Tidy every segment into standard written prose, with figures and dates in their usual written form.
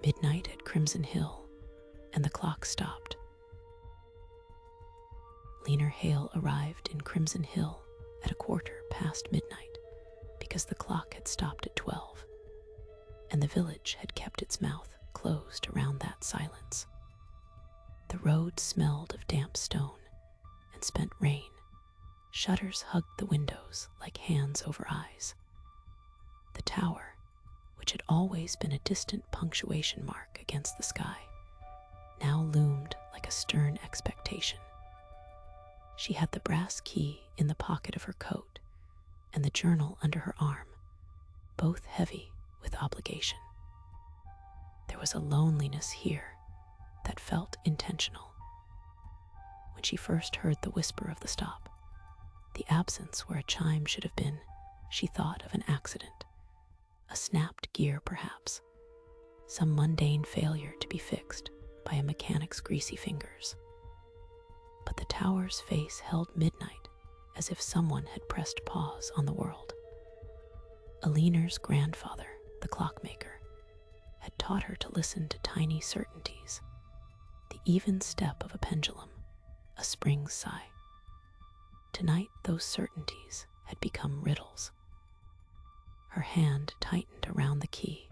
Midnight at Crimson Hill, and the clock stopped. Eleanor Hale arrived in Crimson Hill at midnight because the clock had stopped at 12, and the village had kept its mouth closed around that silence. The road smelled of damp stone and spent rain. Shutters hugged the windows like hands over eyes. The tower, which had always been a distant punctuation mark against the sky, now loomed like a stern expectation. She had the brass key in the pocket of her coat and the journal under her arm, both heavy with obligation. There was a loneliness here that felt intentional. When she first heard the whisper of the stop, the absence where a chime should have been, she thought of an accident, a snapped gear perhaps, some mundane failure to be fixed by a mechanic's greasy fingers. But the tower's face held midnight as if someone had pressed pause on the world. Eleanor's grandfather, the clockmaker, had taught her to listen to tiny certainties, the even step of a pendulum, a spring's sigh. Tonight those certainties had become riddles. Her hand tightened around the key,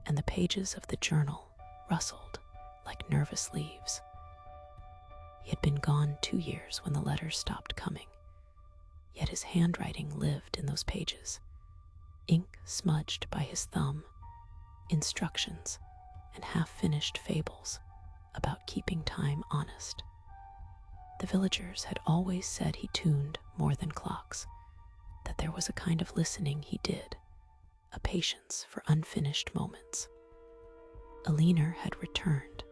and the pages of the journal rustled like nervous leaves. He had been gone 2 years when the letters stopped coming, yet his handwriting lived in those pages, ink smudged by his thumb, instructions and half-finished fables about keeping time honest. The villagers had always said he tuned more than clocks, that there was a kind of listening he did, a patience for unfinished moments. Eleanor had returned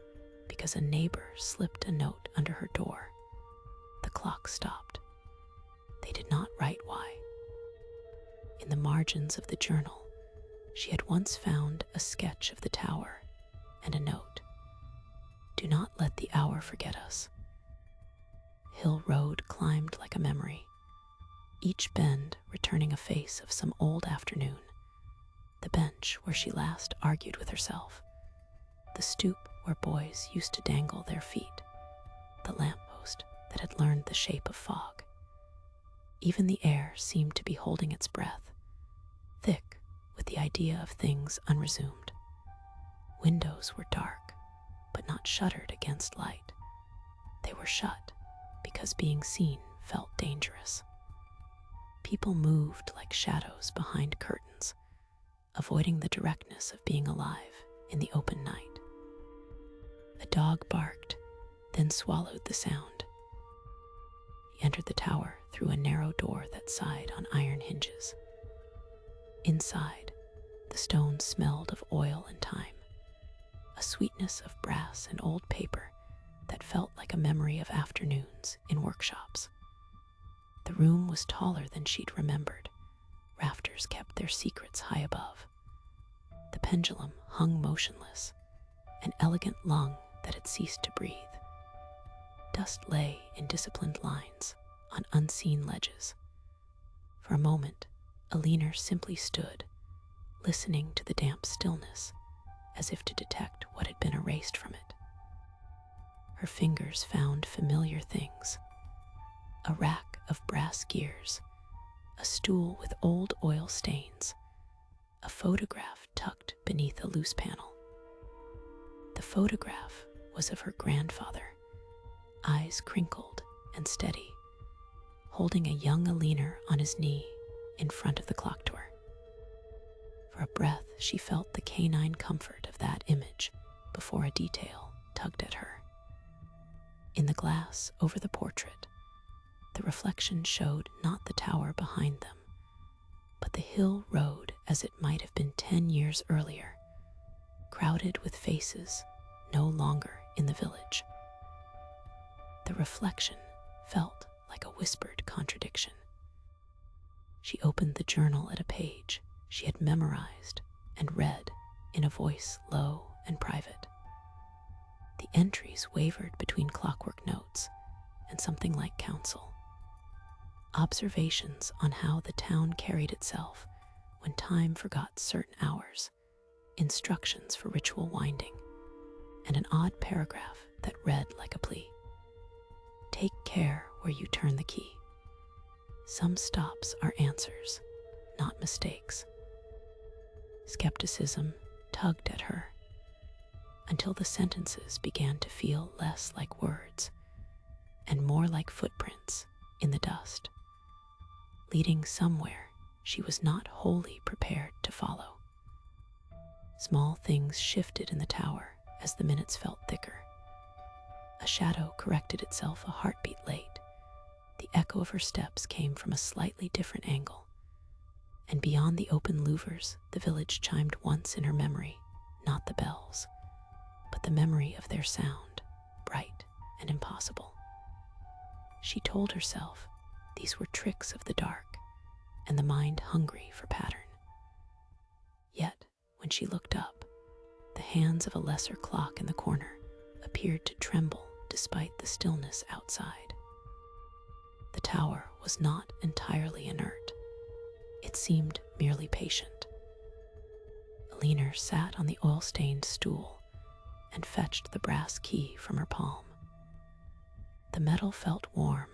because a neighbor slipped a note under her door. The clock stopped. They did not write why. In the margins of the journal, she had once found a sketch of the tower and a note. Do not let the hour forget us. Hill Road climbed like a memory, each bend returning a face of some old afternoon, the bench where she last argued with herself, the stoop where boys used to dangle their feet, the lamppost that had learned the shape of fog. Even the air seemed to be holding its breath, thick with the idea of things unresumed. Windows were dark, but not shuttered against light. They were shut because being seen felt dangerous. People moved like shadows behind curtains, avoiding the directness of being alive in the open night. A dog barked, then swallowed the sound. He entered the tower through a narrow door that sighed on iron hinges. Inside, the stones smelled of oil and time, a sweetness of brass and old paper that felt like a memory of afternoons in workshops. The room was taller than she'd remembered. Rafters kept their secrets high above. The pendulum hung motionless, an elegant lung that had ceased to breathe. Dust lay in disciplined lines on unseen ledges. For a moment, Eleanor simply stood, listening to the damp stillness, as if to detect what had been erased from it. Her fingers found familiar things: a rack of brass gears, a stool with old oil stains, a photograph tucked beneath a loose panel. The photograph was of her grandfather, eyes crinkled and steady, holding a young Eleanor on his knee in front of the clock tower. For a breath, she felt the canine comfort of that image before a detail tugged at her. In the glass over the portrait, the reflection showed not the tower behind them, but the hill road as it might have been 10 years earlier, crowded with faces no longer in the village. The reflection felt like a whispered contradiction. She opened the journal at a page she had memorized and read in a voice low and private. The entries wavered between clockwork notes and something like counsel. Observations on how the town carried itself when time forgot certain hours, instructions for ritual winding, and an odd paragraph that read like a plea. Take care where you turn the key. Some stops are answers, not mistakes. Skepticism tugged at her until the sentences began to feel less like words and more like footprints in the dust, leading somewhere she was not wholly prepared to follow. Small things shifted in the tower as the minutes felt thicker. A shadow corrected itself a heartbeat late. The echo of her steps came from a slightly different angle, and beyond the open louvers, the village chimed once in her memory, not the bells, but the memory of their sound, bright and impossible. She told herself these were tricks of the dark and the mind hungry for pattern. Yet, when she looked up, the hands of a lesser clock in the corner appeared to tremble despite the stillness outside. The tower was not entirely inert. It seemed merely patient. Eleanor sat on the oil-stained stool and fetched the brass key from her palm. The metal felt warm,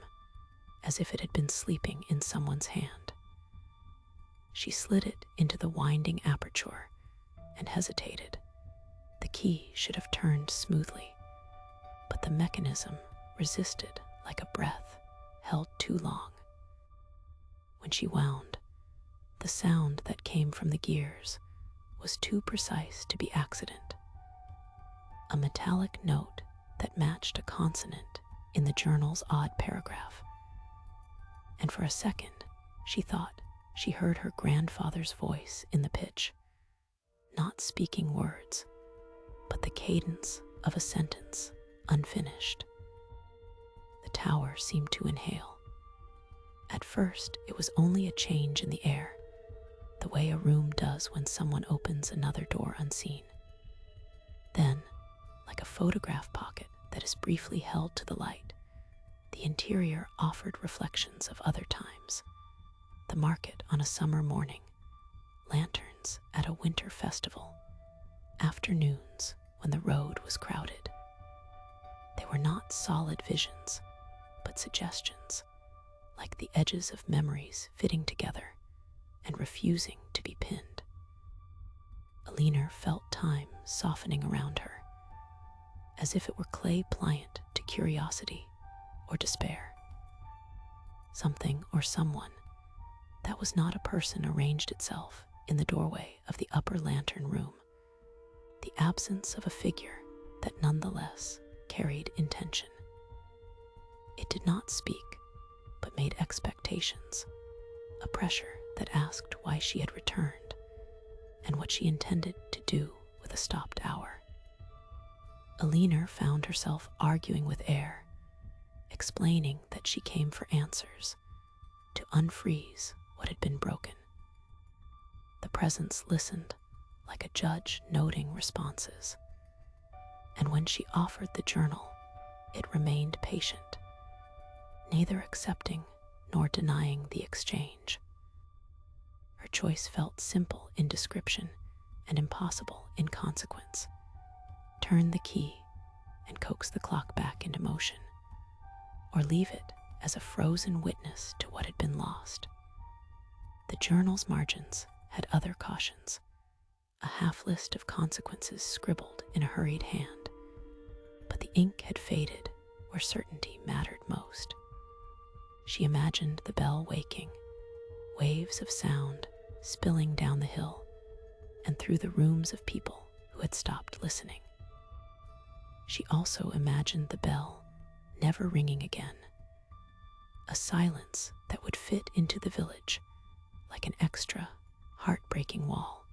as if it had been sleeping in someone's hand. She slid it into the winding aperture and hesitated. The key should have turned smoothly, but the mechanism resisted like a breath held too long. When she wound, the sound that came from the gears was too precise to be accident. A metallic note that matched a consonant in the journal's odd paragraph. And for a second, she thought she heard her grandfather's voice in the pitch, not speaking words, but the cadence of a sentence unfinished. The tower seemed to inhale. At first, it was only a change in the air, the way a room does when someone opens another door unseen. Then, like a photograph pocket that is briefly held to the light, the interior offered reflections of other times. The market on a summer morning, lanterns at a winter festival, afternoons when the road was crowded. They were not solid visions, but suggestions, like the edges of memories fitting together and refusing to be pinned. Eleanor felt time softening around her, as if it were clay pliant to curiosity or despair. Something or someone that was not a person arranged itself in the doorway of the upper lantern room, the absence of a figure that nonetheless carried intention. It did not speak, but made expectations, a pressure that asked why she had returned and what she intended to do with a stopped hour. Eleanor found herself arguing with air, explaining that she came for answers, to unfreeze what had been broken. The presence listened like a judge noting responses, and when she offered the journal, it remained patient, neither accepting nor denying the exchange. Her choice felt simple in description and impossible in consequence. Turn the key and coax the clock back into motion, or leave it as a frozen witness to what had been lost. The journal's margins had other cautions, a half list of consequences scribbled in a hurried hand, but the ink had faded where certainty mattered most. She imagined the bell waking, waves of sound spilling down the hill and through the rooms of people who had stopped listening. She also imagined the bell never ringing again, a silence that would fit into the village like an extra, heartbreaking wall.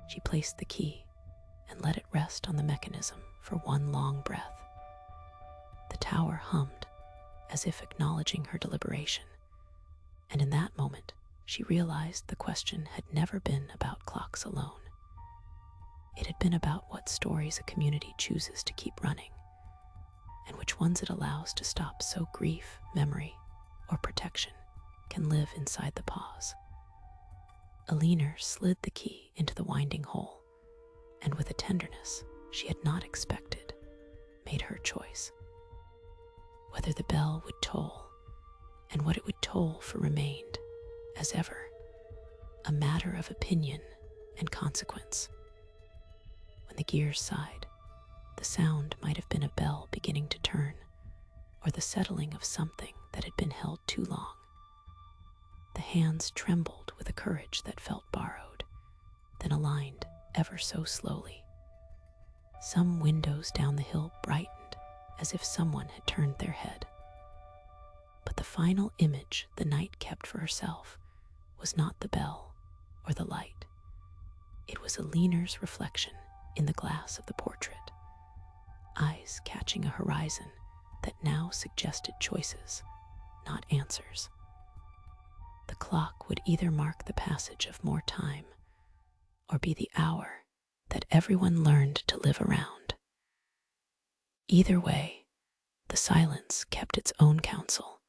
She placed the key and let it rest on the mechanism for one long breath. The tower hummed, as if acknowledging her deliberation, and in that moment, she realized the question had never been about clocks alone. It had been about what stories a community chooses to keep running, and which ones it allows to stop so grief, memory, or protection can live inside the pause. Eleanor slid the key into the winding hole and with a tenderness she had not expected, made her choice. Whether the bell would toll and what it would toll for remained, as ever, a matter of opinion and consequence. When the gears sighed, the sound might have been a bell beginning to turn, or the settling of something that had been held too long. The hands trembled with a courage that felt borrowed, then aligned ever so slowly. Some windows down the hill brightened as if someone had turned their head. But the final image the night kept for herself was not the bell or the light. It was Eleanor's reflection in the glass of the portrait, eyes catching a horizon that now suggested choices, not answers. The clock would either mark the passage of more time or be the hour that everyone learned to live around. Either way, the silence kept its own counsel,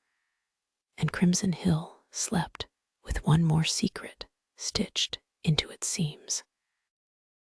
and Crimson Hill slept with one more secret stitched into its seams.